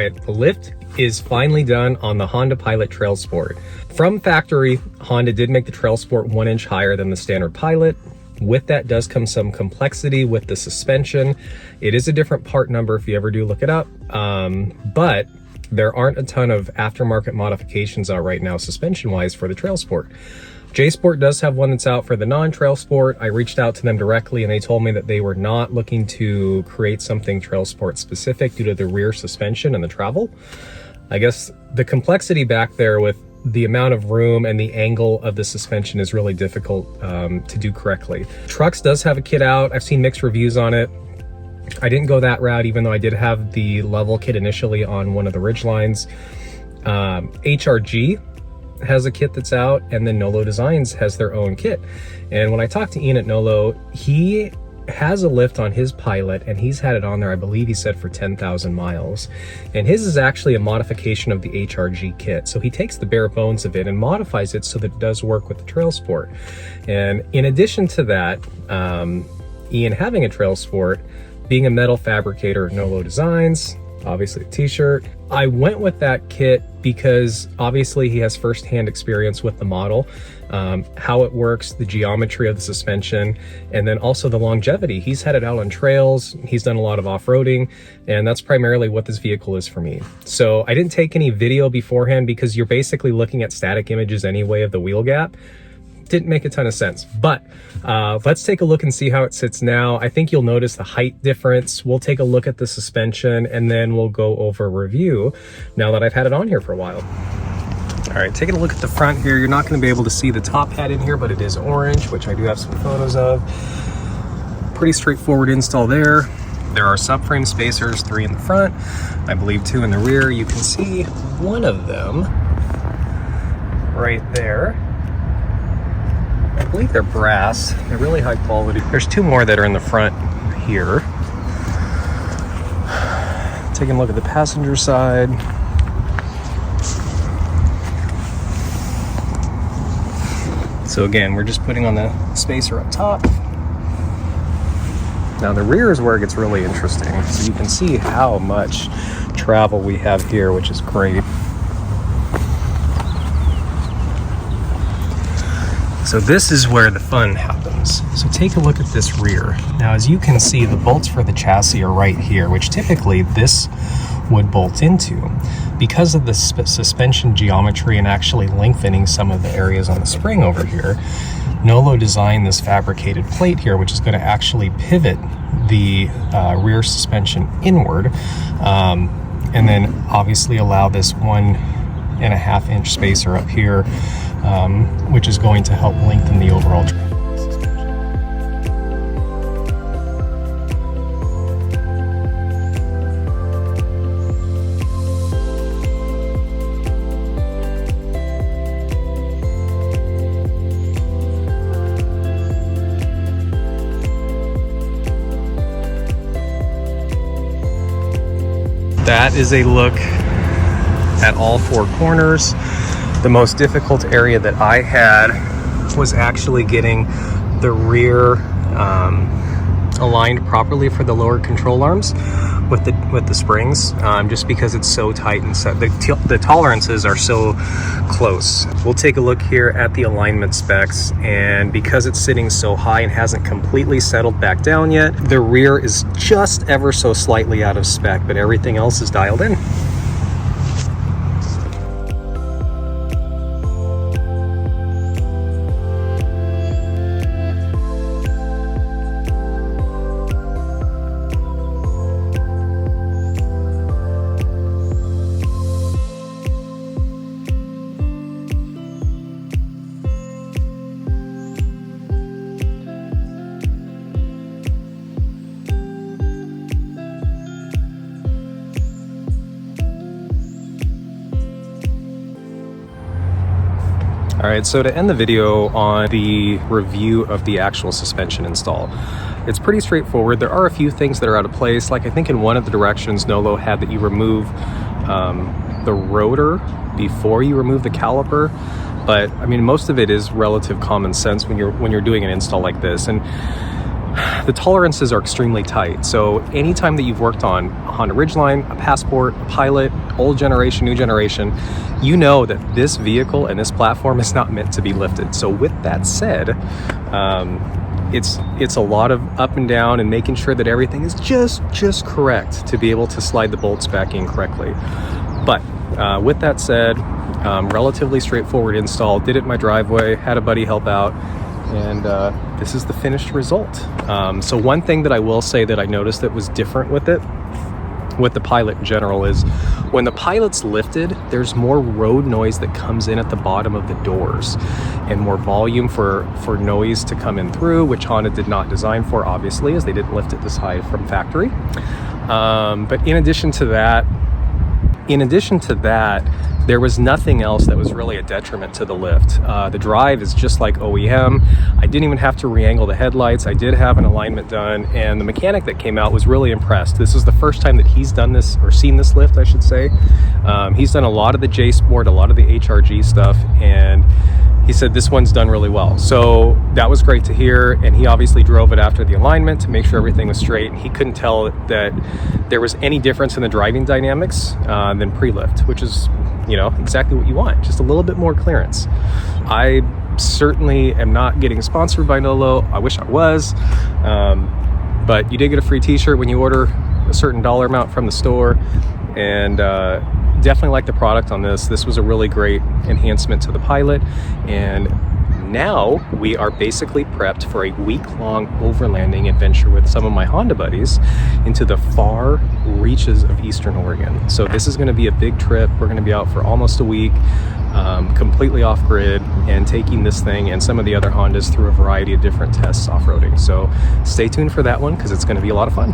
right, the lift is finally done on the Honda Pilot TrailSport. From factory, Honda did make the TrailSport 1 inch higher than the standard Pilot. With that does come some complexity with the suspension. It is a different part number if you ever do look it up, but there aren't a ton of aftermarket modifications out right now suspension-wise for the TrailSport. J-Sport does have one that's out for the non-TrailSport. I reached out to them directly and they told me that they were not looking to create something TrailSport specific due to the rear suspension and the travel. I guess the complexity back there with the amount of room and the angle of the suspension is really difficult to do correctly. Trucks does have a kit out. I've seen mixed reviews on it. I didn't go that route, even though I did have the level kit initially on one of the Ridgelines. HRG has a kit that's out, and then Nolo Designs has their own kit. And when I talked to Ian at Nolo, he has a lift on his Pilot, and he's had it on there, I believe he said, for 10,000 miles. And his is actually a modification of the HRG kit. So he takes the bare bones of it and modifies it so that it does work with the TrailSport. And in addition to that, Ian having a TrailSport, being a metal fabricator, Nolo Designs, obviously a t-shirt, I went with that kit because obviously he has firsthand experience with the model, how it works, the geometry of the suspension, and then also the longevity. He's had it out on trails, he's done a lot of off-roading, and that's primarily what this vehicle is for me. So I didn't take any video beforehand because you're basically looking at static images anyway of the wheel gap. Didn't make a ton of sense, but let's take a look and see how it sits now. I think you'll notice the height difference. We'll take a look at the suspension and then we'll go over a review now that I've had it on here for a while. All right, taking a look at the front here, you're not going to be able to see the top hat in here, but it is orange, which I do have some photos of. Pretty straightforward install there. There are subframe spacers, 3 in the front, I believe 2 in the rear. You can see one of them right there. I believe they're brass. They're really high quality. There's 2 more that are in the front here. Taking a look at the passenger side. So again, we're just putting on the spacer up top. Now the rear is where it gets really interesting. So you can see how much travel we have here, which is great. So this is where the fun happens. So take a look at this rear. Now, as you can see, the bolts for the chassis are right here, which typically this would bolt into. Because of the suspension geometry and actually lengthening some of the areas on the spring over here, Nolo designed this fabricated plate here, which is going to actually pivot the rear suspension inward, and then obviously allow this 1.5 inch spacer up here, which is going to help lengthen the overall suspension. That is a look at all 4 corners. The most difficult area that I had was actually getting the rear aligned properly for the lower control arms with the springs, just because it's so tight and set. The tolerances are so close. We'll take a look here at the alignment specs, and because it's sitting so high and hasn't completely settled back down yet, the rear is just ever so slightly out of spec, but everything else is dialed in. All right, so to end the video on the review of the actual suspension install, it's pretty straightforward. There are a few things that are out of place. Like I think in one of the directions, Nolo had that you remove the rotor before you remove the caliper. But I mean, most of it is relative common sense when you're doing an install like this. And the tolerances are extremely tight. So anytime that you've worked on a Honda Ridgeline, a Passport, a Pilot, old generation, new generation, you know that this vehicle and this platform is not meant to be lifted. So with that said, it's a lot of up and down and making sure that everything is just correct to be able to slide the bolts back in correctly. But with that said, relatively straightforward install. Did it in my driveway, had a buddy help out, and this is the finished result. So one thing that I will say that I noticed that was different with it, with the Pilot in general, is when the Pilot's lifted, there's more road noise that comes in at the bottom of the doors and more volume for noise to come in through, which Honda did not design for, obviously, as they didn't lift it this high from factory. But in addition to that, there was nothing else that was really a detriment to the lift. The drive is just like OEM. I didn't even have to re-angle the headlights. I did have an alignment done, and the mechanic that came out was really impressed. This is the first time that he's done this, or seen this lift, I should say. He's done a lot of the J Sport, a lot of the HRG stuff, and he said this one's done really well. So that was great to hear, and he obviously drove it after the alignment to make sure everything was straight, and he couldn't tell that there was any difference in the driving dynamics than pre-lift, which is, you know, exactly what you want, just a little bit more clearance. I certainly am not getting sponsored by Nolo. I wish I was, but you did get a free t-shirt when you order a certain dollar amount from the store, and definitely like the product on this. This was a really great enhancement to the Pilot, and now we are basically prepped for a week-long overlanding adventure with some of my Honda buddies into the far reaches of Eastern Oregon. So this is going to be a big trip. We're going to be out for almost a week, completely off-grid, and taking this thing and some of the other Hondas through a variety of different tests off-roading. So stay tuned for that one, because it's going to be a lot of fun.